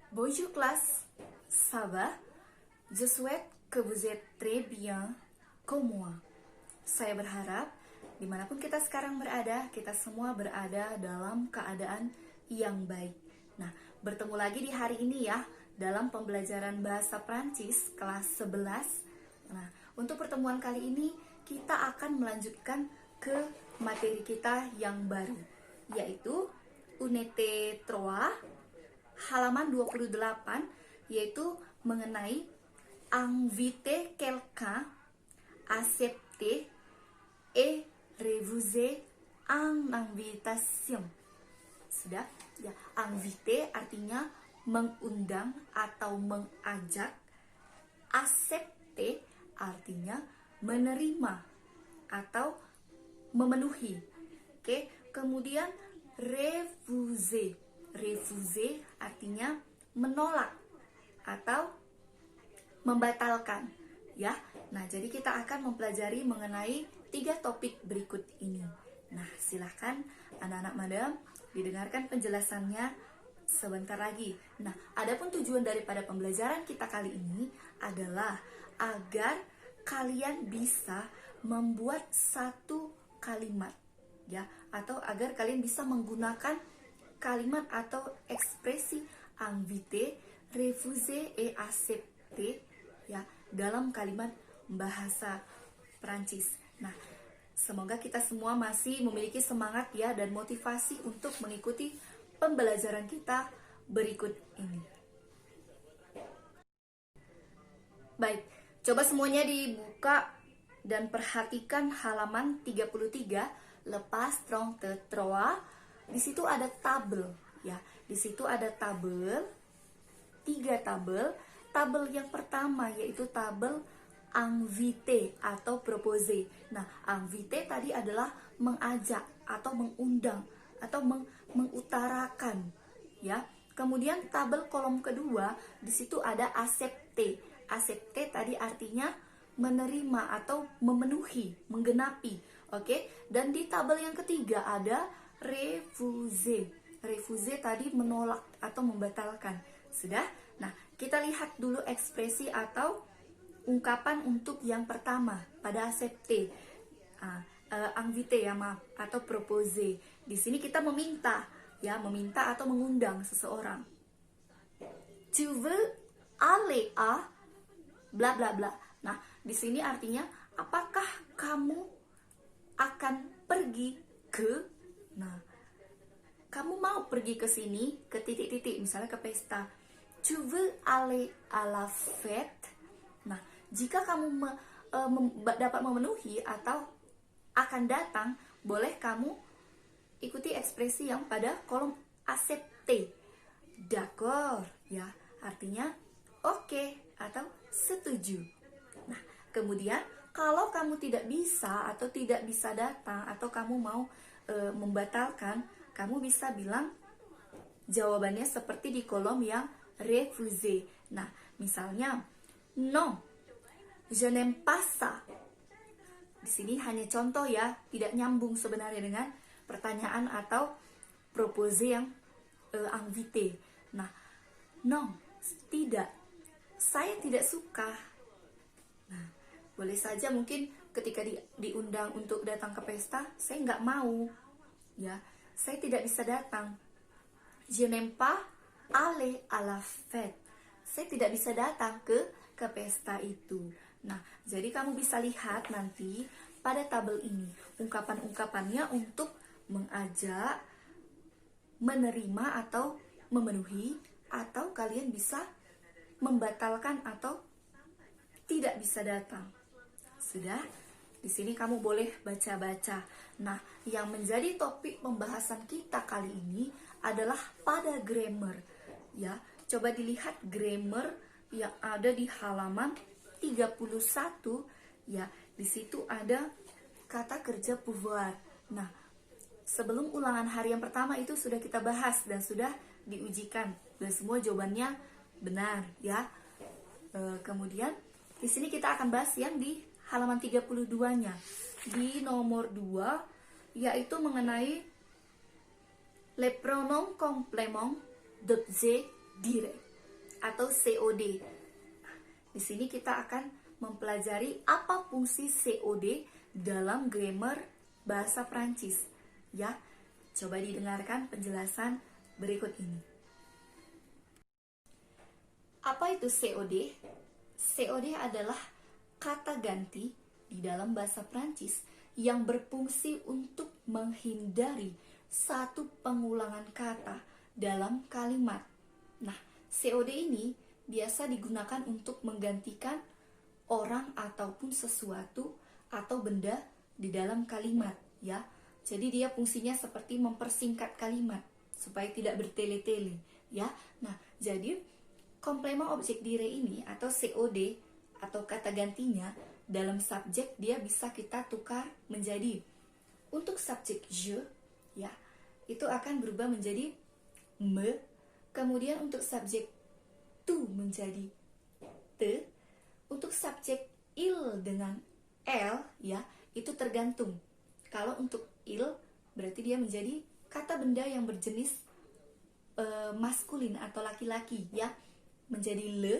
Bonjour classe, ça va? Je souhaite que vous êtes très bien comme moi. Saya berharap dimanapun kita sekarang berada, kita semua berada dalam keadaan yang baik. Nah, bertemu lagi di hari ini ya, dalam pembelajaran bahasa Prancis kelas 11. Nah, untuk pertemuan kali ini kita akan melanjutkan ke materi kita yang baru, yaitu Unité 3, halaman 28, yaitu mengenai inviter quelqu'un, accepter et refuser une invitation. Sudah? Ya, inviter artinya mengundang atau mengajak. Accepter artinya menerima atau memenuhi. Oke, kemudian refuser. Refuser artinya menolak atau membatalkan, ya. Nah, jadi kita akan mempelajari mengenai 3 topik berikut ini. Nah, silahkan anak-anak madam didengarkan penjelasannya sebentar lagi. Nah, adapun tujuan daripada pembelajaran kita kali ini adalah agar kalian bisa membuat satu kalimat, ya, atau agar kalian bisa menggunakan kalimat atau ekspresi inviter, refuser, et accepter, ya, dalam kalimat bahasa Prancis. Nah, semoga kita semua masih memiliki semangat ya dan motivasi untuk mengikuti pembelajaran kita berikut ini. Baik, coba semuanya dibuka dan perhatikan halaman 33, lepas 33. Di situ ada tabel, ya. Di situ ada tabel, 3 tabel. Tabel yang pertama yaitu tabel inviter atau proposer. Nah, inviter tadi adalah mengajak atau mengundang atau mengutarakan, ya. Kemudian tabel kolom kedua, di situ ada accepter. Accepter tadi artinya menerima atau memenuhi, menggenapi. Oke? Dan di tabel yang ketiga ada refuser. Refuser tadi menolak atau membatalkan. Sudah? Nah, kita lihat dulu ekspresi atau ungkapan untuk yang pertama pada accepter. Inviter ya, maaf, atau proposer. Di sini kita meminta, ya, meminta atau mengundang seseorang. Tu veux aller à bla bla bla. Nah, di sini artinya apakah kamu akan pergi ke. Nah, kamu mau pergi ke sini, ke titik-titik, misalnya ke pesta. Tu veux aller à la fête? Nah, jika kamu dapat memenuhi atau akan datang, boleh kamu ikuti ekspresi yang pada kolom accepter. D'accord, ya, artinya oke atau setuju. Nah, kemudian kalau kamu tidak bisa atau tidak bisa datang atau kamu mau membatalkan, kamu bisa bilang jawabannya seperti di kolom yang refuser. Nah, misalnya non, je n'aime pas ça. Di sini hanya contoh ya, tidak nyambung sebenarnya dengan pertanyaan atau propose yang inviter. Nah, non, tidak, saya tidak suka. Nah, boleh saja mungkin ketika diundang untuk datang ke pesta, saya nggak mau, ya, saya tidak bisa datang. Je n'aime pas aller à la fête. Saya tidak bisa datang ke pesta itu. Nah, jadi kamu bisa lihat nanti pada tabel ini ungkapan-ungkapannya untuk mengajak, menerima atau memenuhi, atau kalian bisa membatalkan atau tidak bisa datang. Sudah? Di sini kamu boleh baca-baca. Nah, yang menjadi topik pembahasan kita kali ini adalah pada grammar. Ya, coba dilihat grammar yang ada di halaman 31. Ya, di situ ada kata kerja pouvoir. Nah, sebelum ulangan hari yang pertama itu sudah kita bahas dan sudah diujikan dan semua jawabannya benar, ya. Kemudian di sini kita akan bahas yang di halaman 32-nya. Di nomor 2 yaitu mengenai les pronoms compléments d'objet direct. atau COD. Di sini kita akan mempelajari apa fungsi COD dalam grammar bahasa Prancis. Ya, coba didengarkan penjelasan berikut ini. Apa itu COD? COD adalah kata ganti di dalam bahasa Prancis yang berfungsi untuk menghindari satu pengulangan kata dalam kalimat. Nah, COD ini biasa digunakan untuk menggantikan orang ataupun sesuatu atau benda di dalam kalimat, ya. Jadi dia fungsinya seperti mempersingkat kalimat supaya tidak bertele-tele, ya. Nah, jadi komplement objek dire ini atau COD atau kata gantinya dalam subjek dia bisa kita tukar menjadi untuk subjek je, ya, itu akan berubah menjadi me. Kemudian untuk subjek tu menjadi te. Untuk subjek il dengan l, ya, itu tergantung. Kalau untuk il berarti dia menjadi kata benda yang berjenis maskulin atau laki-laki, ya, menjadi le.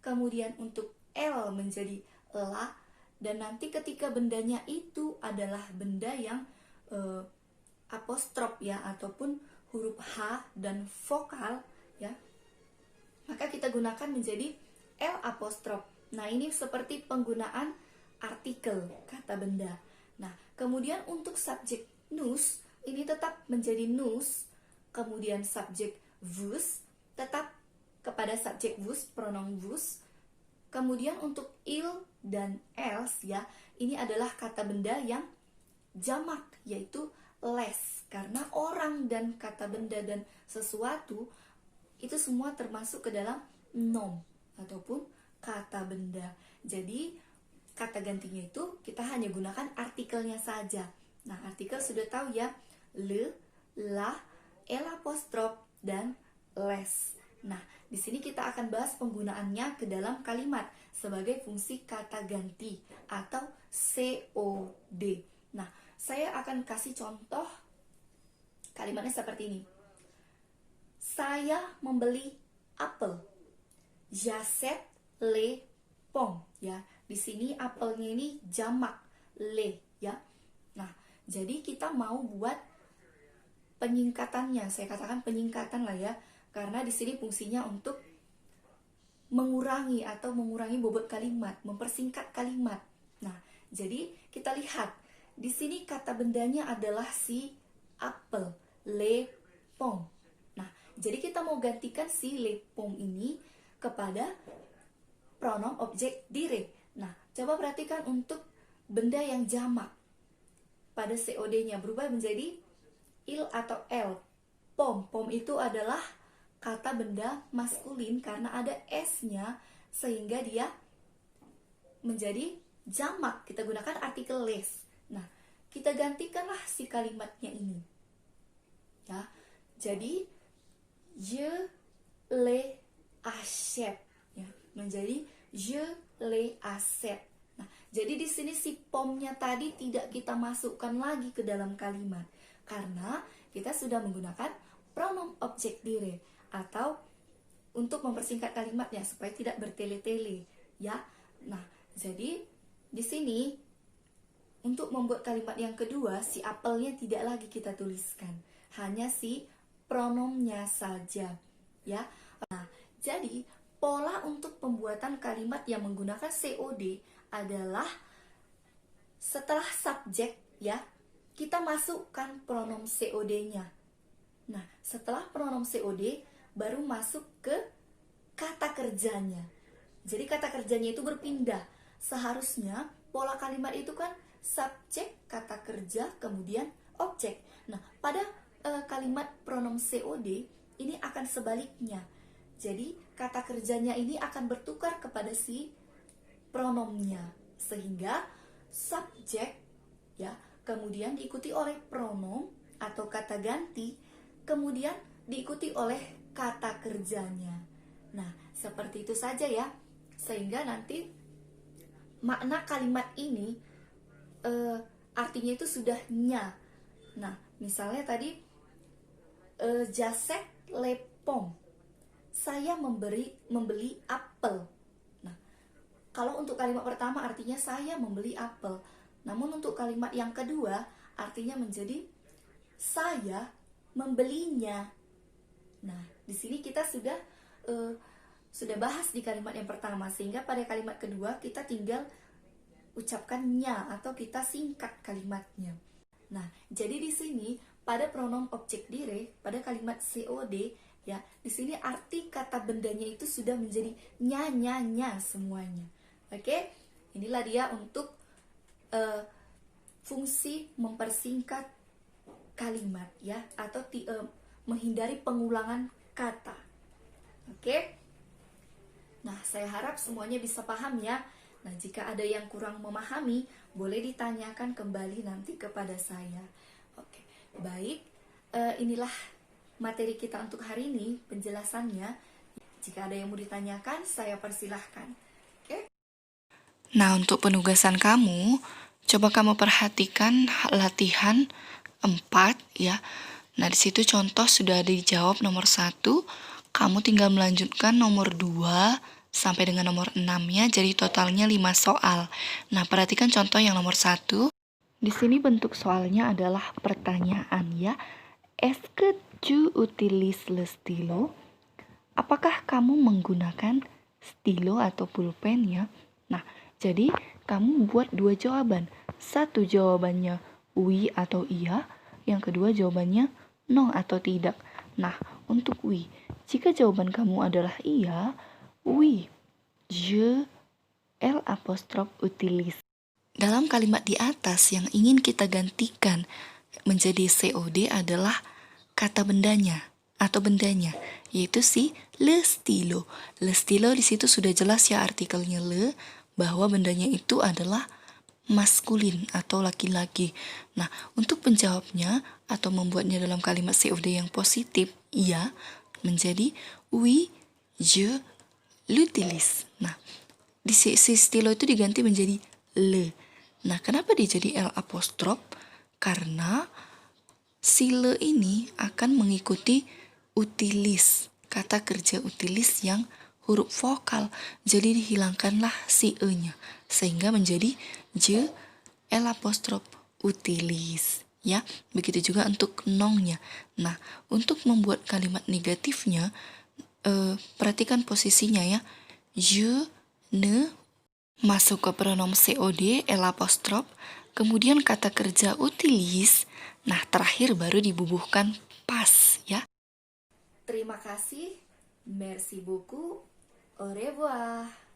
Kemudian untuk l menjadi la. Dan nanti ketika bendanya itu adalah benda yang apostrof, ya, ataupun huruf H dan vokal, ya, maka kita gunakan menjadi L apostrof. Nah, ini seperti penggunaan artikel kata benda. Nah, kemudian untuk subjek nous ini tetap menjadi nous. Kemudian subjek vous tetap kepada subjek vous, pronom vous. Kemudian untuk il dan else, ya, ini adalah kata benda yang jamak, yaitu les. Karena orang dan kata benda dan sesuatu itu semua termasuk ke dalam nom ataupun kata benda. Jadi kata gantinya itu kita hanya gunakan artikelnya saja. Nah, artikel sudah tahu, ya, le, la, l apostrof dan les. Nah, di sini kita akan bahas penggunaannya ke dalam kalimat sebagai fungsi kata ganti atau COD. Nah, saya akan kasih contoh kalimatnya seperti ini. Saya membeli apel. J'achète les pommes, ya. Di sini apelnya ini jamak, le, ya. Nah, jadi kita mau buat penyingkatannya. Saya katakan penyingkatan lah, ya. Karena di sini fungsinya untuk mengurangi bobot kalimat, mempersingkat kalimat. Nah, jadi kita lihat di sini kata bendanya adalah si apel, les pommes. Nah, jadi kita mau gantikan si les pommes ini kepada pronom objek dire. Nah, coba perhatikan untuk benda yang jamak. Pada COD-nya berubah menjadi il atau l. Pom itu adalah kata benda maskulin karena ada s-nya sehingga dia menjadi jamak. Kita gunakan artikel les. Nah, kita gantikanlah si kalimatnya ini, ya. Jadi je les achète, ya, menjadi je les achète. Nah, jadi di sini si pomnya tadi tidak kita masukkan lagi ke dalam kalimat karena kita sudah menggunakan pronom objek dire atau untuk mempersingkat kalimatnya supaya tidak bertele-tele, ya. Nah, jadi di sini untuk membuat kalimat yang kedua, si apelnya tidak lagi kita tuliskan, hanya si pronomnya saja, ya. Nah, jadi pola untuk pembuatan kalimat yang menggunakan COD adalah setelah subjek, ya, kita masukkan pronom COD-nya. Nah, setelah pronom COD baru masuk ke kata kerjanya. Jadi kata kerjanya itu berpindah. Seharusnya pola kalimat itu kan subjek, kata kerja, kemudian objek. Nah, pada kalimat pronom COD ini akan sebaliknya. Jadi kata kerjanya ini akan bertukar kepada si pronomnya, sehingga subjek, ya, kemudian diikuti oleh pronom atau kata ganti, kemudian diikuti oleh kata kerjanya. Nah, seperti itu saja, ya, sehingga nanti makna kalimat ini artinya itu sudah nya. Nah, misalnya tadi j'achète les pommes, saya saya membeli apel. Nah, kalau untuk kalimat pertama artinya saya membeli apel. Namun untuk kalimat yang kedua artinya menjadi saya membelinya. Nah, di sini kita sudah bahas di kalimat yang pertama, sehingga pada kalimat kedua kita tinggal ucapkan nya atau kita singkat kalimatnya. Nah, jadi di sini pada pronom objek direct pada kalimat COD ya, di sini arti kata bendanya itu sudah menjadi nya semuanya. Oke? Inilah dia untuk fungsi mempersingkat kalimat ya, atau menghindari pengulangan kata. Oke? Nah, saya harap semuanya bisa paham ya. Nah, jika ada yang kurang memahami, boleh ditanyakan kembali nanti kepada saya. Oke, baik. Inilah materi kita untuk hari ini, penjelasannya. Jika ada yang mau ditanyakan, saya persilahkan. Oke? Nah, untuk penugasan kamu, coba kamu perhatikan latihan 4 ya. Nah, di situ contoh sudah ada dijawab nomor 1. Kamu tinggal melanjutkan nomor 2 sampai dengan nomor 6-nya, jadi totalnya 5 soal. Nah, perhatikan contoh yang nomor 1. Di sini bentuk soalnya adalah pertanyaan ya. Est-ce que tu utilises le stylo? Apakah kamu menggunakan stilo atau pulpen ya? Nah, jadi kamu buat 2 jawaban. Satu jawabannya oui atau iya, yang kedua jawabannya no atau tidak. Nah, untuk oui, jika jawaban kamu adalah iya, oui, je utilise. Dalam kalimat di atas yang ingin kita gantikan menjadi COD adalah kata bendanya atau bendanya, yaitu si le stylo. Le stylo di situ sudah jelas ya artikelnya le, bahwa bendanya itu adalah maskulin atau laki-laki. Nah, untuk penjawabnya atau membuatnya dalam kalimat COD yang positif, iya, menjadi oui, je l'utilise. Nah, di si stilo itu diganti menjadi le. Nah, kenapa dia jadi L apostrof? Karena si le ini akan mengikuti utilis, kata kerja utilis yang huruf vokal. Jadi dihilangkanlah si e-nya, sehingga menjadi je L apostrof utilis. Ya, begitu juga untuk nongnya. Nah, untuk membuat kalimat negatifnya, perhatikan posisinya ya. Je ne masuk ke pronom COD L apostrof, kemudian kata kerja utilis. Nah, terakhir baru dibubuhkan pas ya. Terima kasih. Merci beaucoup. Au revoir.